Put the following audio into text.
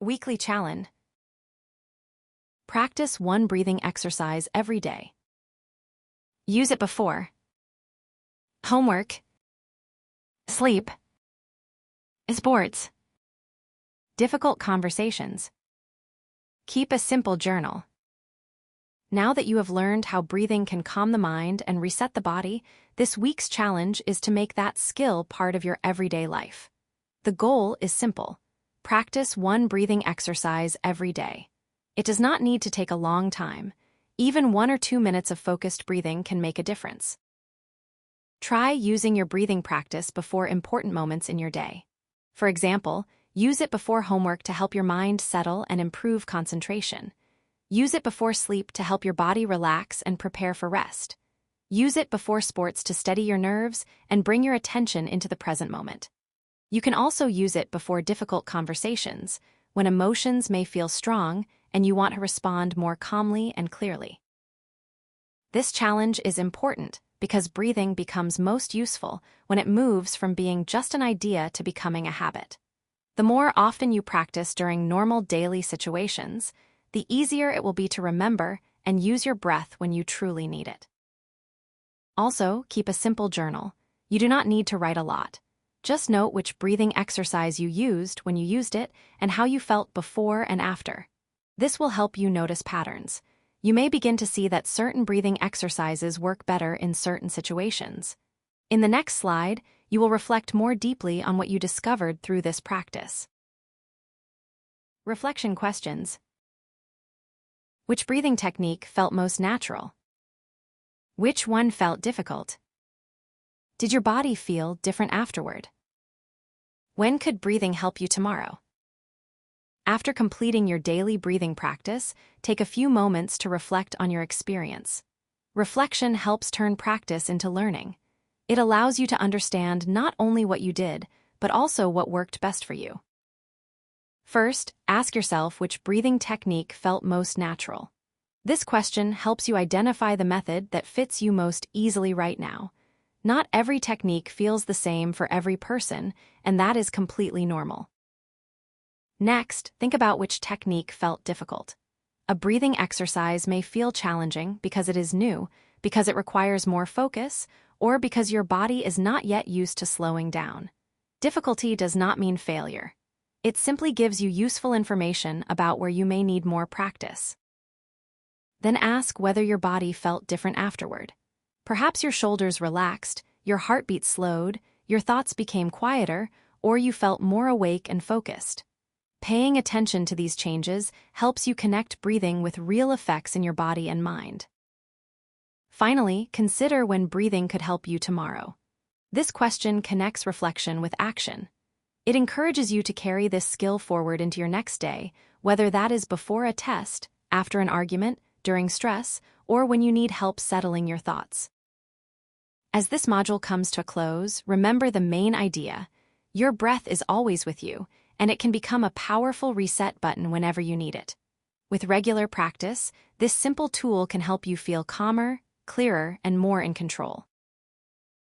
Weekly challenge. Practice one breathing exercise every day. Use it before homework, sleep, sports, difficult conversations. Keep a simple journal. Now that you have learned how breathing can calm the mind and reset the body, this week's challenge is to make that skill part of your everyday life. The goal is simple. Practice one breathing exercise every day. It does not need to take a long time. Even 1 or 2 minutes of focused breathing can make a difference. Try using your breathing practice before important moments in your day. For example, use it before homework to help your mind settle and improve concentration. Use it before sleep to help your body relax and prepare for rest. Use it before sports to steady your nerves and bring your attention into the present moment. You can also use it before difficult conversations, when emotions may feel strong and you want to respond more calmly and clearly. This challenge is important because breathing becomes most useful when it moves from being just an idea to becoming a habit. The more often you practice during normal daily situations, the easier it will be to remember and use your breath when you truly need it. Also, keep a simple journal. You do not need to write a lot. Just note which breathing exercise you used when you used it and how you felt before and after. This will help you notice patterns. You may begin to see that certain breathing exercises work better in certain situations. In the next slide, you will reflect more deeply on what you discovered through this practice. Reflection questions. Which breathing technique felt most natural? Which one felt difficult? Did your body feel different afterward? When could breathing help you tomorrow? After completing your daily breathing practice, take a few moments to reflect on your experience. Reflection helps turn practice into learning. It allows you to understand not only what you did, but also what worked best for you. First, ask yourself which breathing technique felt most natural. This question helps you identify the method that fits you most easily right now. Not every technique feels the same for every person, and that is completely normal. Next, think about which technique felt difficult. A breathing exercise may feel challenging because it is new, because it requires more focus, or because your body is not yet used to slowing down. Difficulty does not mean failure. It simply gives you useful information about where you may need more practice. Then ask whether your body felt different afterward. Perhaps your shoulders relaxed, your heartbeat slowed, your thoughts became quieter, or you felt more awake and focused. Paying attention to these changes helps you connect breathing with real effects in your body and mind. Finally, consider when breathing could help you tomorrow. This question connects reflection with action. It encourages you to carry this skill forward into your next day, whether that is before a test, after an argument, during stress, or when you need help settling your thoughts. As this module comes to a close, remember the main idea. Your breath is always with you, and it can become a powerful reset button whenever you need it. With regular practice, this simple tool can help you feel calmer, clearer, and more in control.